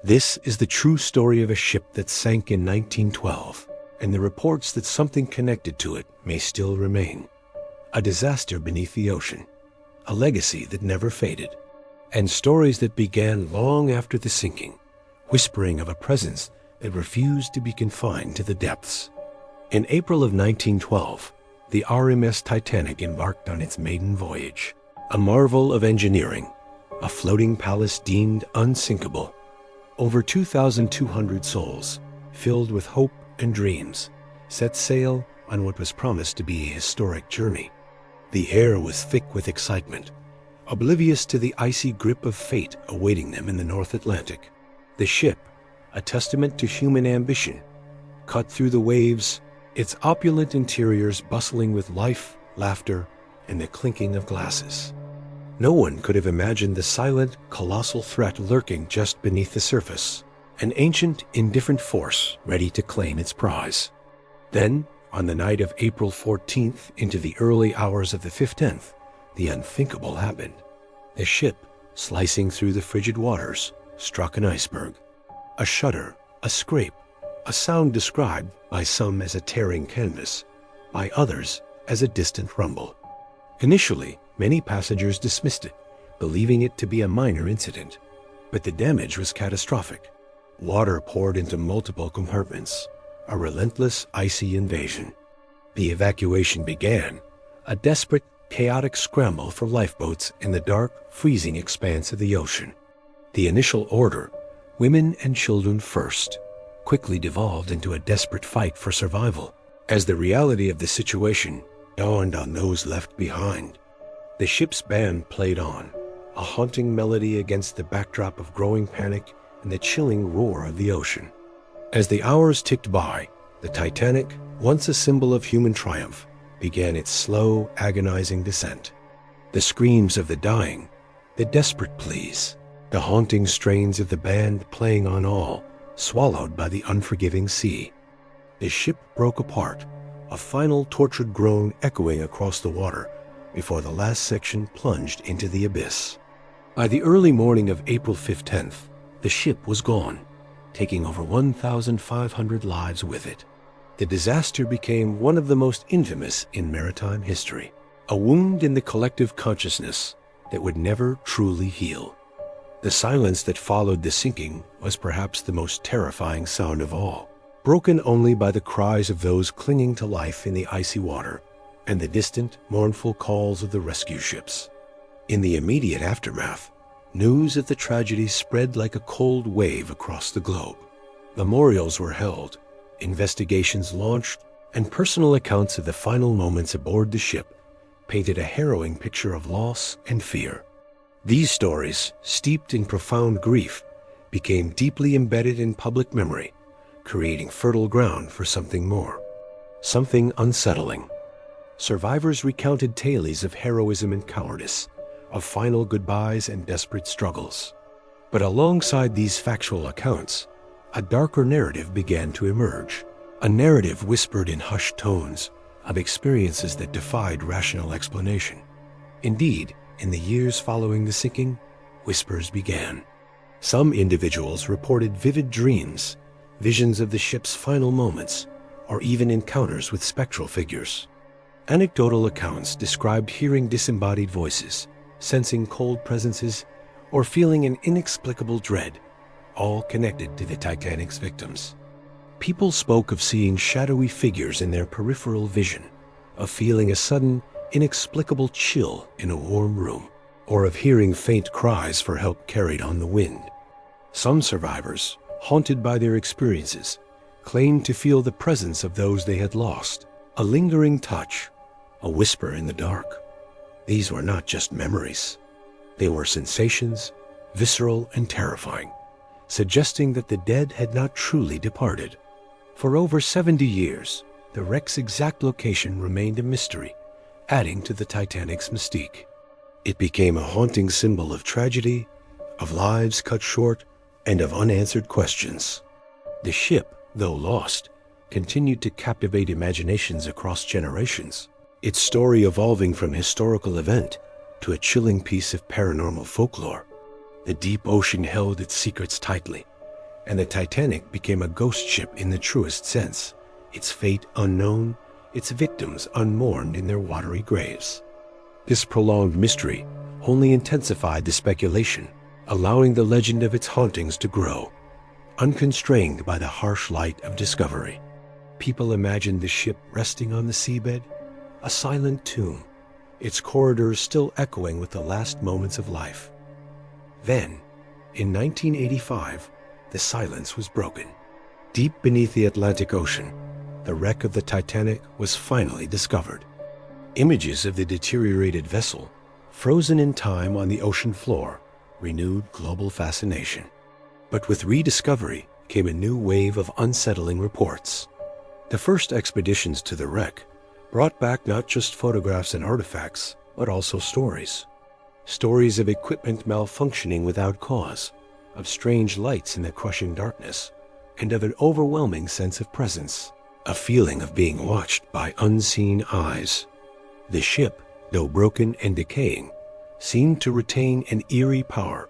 This is the true story of a ship that sank in 1912, and the reports that something connected to it may still remain. A disaster beneath the ocean, a legacy that never faded, and stories that began long after the sinking, whispering of a presence that refused to be confined to the depths. In April of 1912, the RMS Titanic embarked on its maiden voyage, a marvel of engineering, a floating palace deemed unsinkable. Over 2,200 souls, filled with hope and dreams, set sail on what was promised to be a historic journey. The air was thick with excitement, oblivious to the icy grip of fate awaiting them in the North Atlantic. The ship, a testament to human ambition, cut through the waves, its opulent interiors bustling with life, laughter, and the clinking of glasses. No one could have imagined the silent, colossal threat lurking just beneath the surface, an ancient, indifferent force ready to claim its prize. Then, on the night of April 14th into the early hours of the 15th, the unthinkable happened. The ship, slicing through the frigid waters, struck an iceberg. A shudder, a scrape, a sound described by some as a tearing canvas, by others as a distant rumble. Initially, many passengers dismissed it, believing it to be a minor incident. But the damage was catastrophic. Water poured into multiple compartments, a relentless icy invasion. The evacuation began, a desperate, chaotic scramble for lifeboats in the dark, freezing expanse of the ocean. The initial order, women and children first, quickly devolved into a desperate fight for survival, as the reality of the situation dawned on those left behind. The ship's band played on, a haunting melody against the backdrop of growing panic and the chilling roar of the ocean. As the hours ticked by, the Titanic, once a symbol of human triumph, began its slow, agonizing descent. The screams of the dying, the desperate pleas, the haunting strains of the band playing on all, swallowed by the unforgiving sea. The ship broke apart, a final tortured groan echoing across the water before the last section plunged into the abyss. By the early morning of April 15th, the ship was gone, taking over 1,500 lives with it. The disaster became one of the most infamous in maritime history, a wound in the collective consciousness that would never truly heal. The silence that followed the sinking was perhaps the most terrifying sound of all, broken only by the cries of those clinging to life in the icy water and the distant, mournful calls of the rescue ships. In the immediate aftermath, news of the tragedy spread like a cold wave across the globe. Memorials were held, investigations launched, and personal accounts of the final moments aboard the ship painted a harrowing picture of loss and fear. These stories, steeped in profound grief, became deeply embedded in public memory, creating fertile ground for something more, something unsettling. Survivors recounted tales of heroism and cowardice, of final goodbyes and desperate struggles. But alongside these factual accounts, a darker narrative began to emerge, a narrative whispered in hushed tones of experiences that defied rational explanation. Indeed, in the years following the sinking, whispers began. Some individuals reported vivid dreams, visions of the ship's final moments, or even encounters with spectral figures. Anecdotal accounts described hearing disembodied voices, sensing cold presences, or feeling an inexplicable dread, all connected to the Titanic's victims. People spoke of seeing shadowy figures in their peripheral vision, of feeling a sudden, inexplicable chill in a warm room, or of hearing faint cries for help carried on the wind. Some survivors, haunted by their experiences, claimed to feel the presence of those they had lost, a lingering touch, a whisper in the dark. These were not just memories. They were sensations, visceral and terrifying, suggesting that the dead had not truly departed. For over 70 years, the wreck's exact location remained a mystery, adding to the Titanic's mystique. It became a haunting symbol of tragedy, of lives cut short, and of unanswered questions. The ship, though lost, continued to captivate imaginations across generations, its story evolving from historical event to a chilling piece of paranormal folklore. The deep ocean held its secrets tightly, and the Titanic became a ghost ship in the truest sense, its fate unknown, its victims unmourned in their watery graves. This prolonged mystery only intensified the speculation, allowing the legend of its hauntings to grow, unconstrained by the harsh light of discovery. People imagined the ship resting on the seabed, a silent tomb, its corridors still echoing with the last moments of life. Then, in 1985, the silence was broken. Deep beneath the Atlantic Ocean, the wreck of the Titanic was finally discovered. Images of the deteriorated vessel, frozen in time on the ocean floor, renewed global fascination. But with rediscovery came a new wave of unsettling reports. The first expeditions to the wreck brought back not just photographs and artifacts, but also stories. Stories of equipment malfunctioning without cause, of strange lights in the crushing darkness, and of an overwhelming sense of presence, a feeling of being watched by unseen eyes. The ship, though broken and decaying, seemed to retain an eerie power,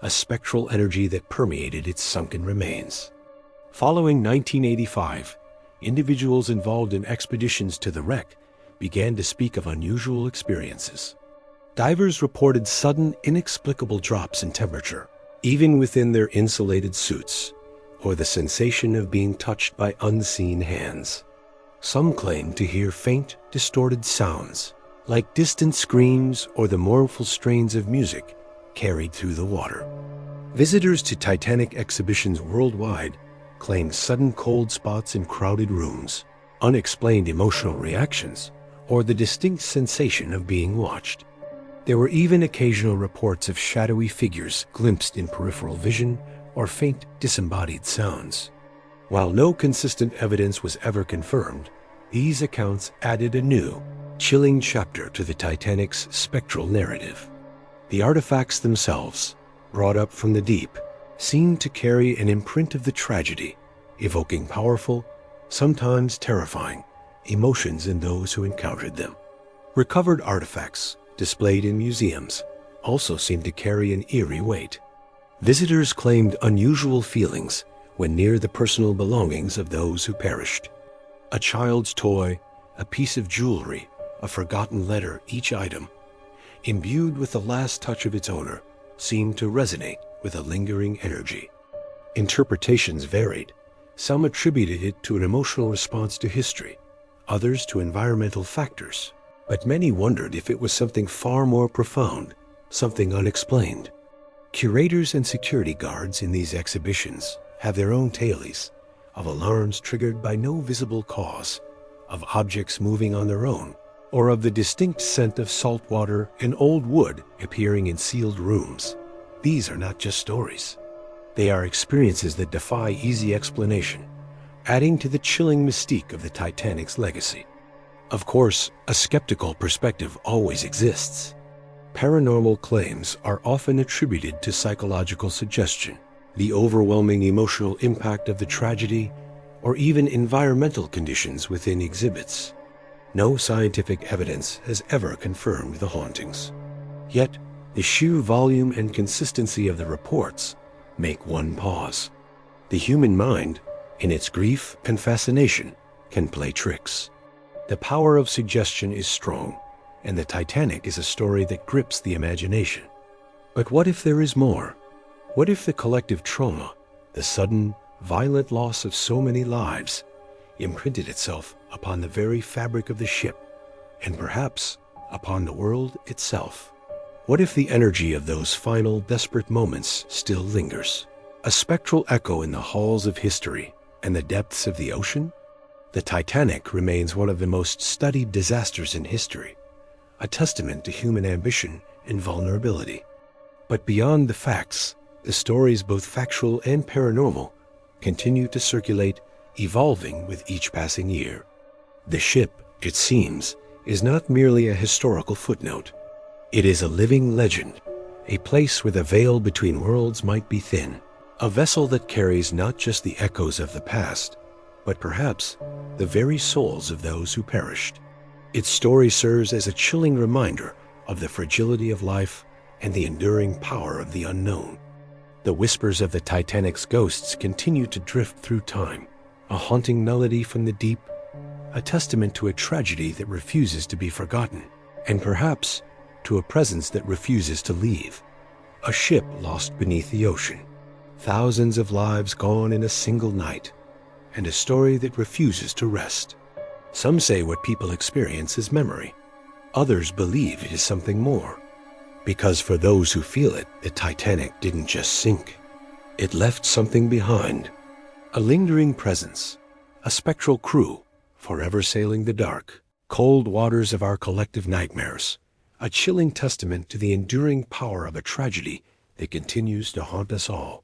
a spectral energy that permeated its sunken remains. Following 1985, individuals involved in expeditions to the wreck began to speak of unusual experiences. Divers reported sudden, inexplicable drops in temperature, even within their insulated suits, or the sensation of being touched by unseen hands. Some claimed to hear faint, distorted sounds, like distant screams or the mournful strains of music carried through the water. Visitors to Titanic exhibitions worldwide claimed sudden cold spots in crowded rooms, unexplained emotional reactions, or the distinct sensation of being watched. There were even occasional reports of shadowy figures glimpsed in peripheral vision or faint disembodied sounds. While no consistent evidence was ever confirmed, these accounts added a new, chilling chapter to the Titanic's spectral narrative. The artifacts themselves, brought up from the deep, seemed to carry an imprint of the tragedy, evoking powerful, sometimes terrifying, emotions in those who encountered them. Recovered artifacts, displayed in museums, also seemed to carry an eerie weight. Visitors claimed unusual feelings when near the personal belongings of those who perished. A child's toy, a piece of jewelry, a forgotten letter, each item, imbued with the last touch of its owner, seemed to resonate with a lingering energy. Interpretations varied. Some attributed it to an emotional response to history, others to environmental factors, but many wondered if it was something far more profound, something unexplained. Curators and security guards in these exhibitions have their own tales of alarms triggered by no visible cause, of objects moving on their own, or of the distinct scent of salt water and old wood appearing in sealed rooms. These are not just stories. They are experiences that defy easy explanation, adding to the chilling mystique of the Titanic's legacy. Of course, a skeptical perspective always exists. Paranormal claims are often attributed to psychological suggestion, the overwhelming emotional impact of the tragedy, or even environmental conditions within exhibits. No scientific evidence has ever confirmed the hauntings. Yet, the sheer volume and consistency of the reports make one pause. The human mind, in its grief and fascination, can play tricks. The power of suggestion is strong, and the Titanic is a story that grips the imagination. But what if there is more? What if the collective trauma, the sudden, violent loss of so many lives, imprinted itself upon the very fabric of the ship, and perhaps upon the world itself? What if the energy of those final, desperate moments still lingers, a spectral echo in the halls of history and the depths of the ocean? The Titanic remains one of the most studied disasters in history, a testament to human ambition and vulnerability. But beyond the facts, the stories, both factual and paranormal, continue to circulate, evolving with each passing year. The ship, it seems, is not merely a historical footnote. It is a living legend, a place where the veil between worlds might be thin, a vessel that carries not just the echoes of the past, but perhaps the very souls of those who perished. Its story serves as a chilling reminder of the fragility of life and the enduring power of the unknown. The whispers of the Titanic's ghosts continue to drift through time, a haunting melody from the deep, a testament to a tragedy that refuses to be forgotten, and perhaps to a presence that refuses to leave. A ship lost beneath the ocean, thousands of lives gone in a single night, and a story that refuses to rest. Some say what people experience is memory. Others believe it is something more. Because for those who feel it, the Titanic didn't just sink. It left something behind. A lingering presence, a spectral crew, forever sailing the dark, cold waters of our collective nightmares. A chilling testament to the enduring power of a tragedy that continues to haunt us all.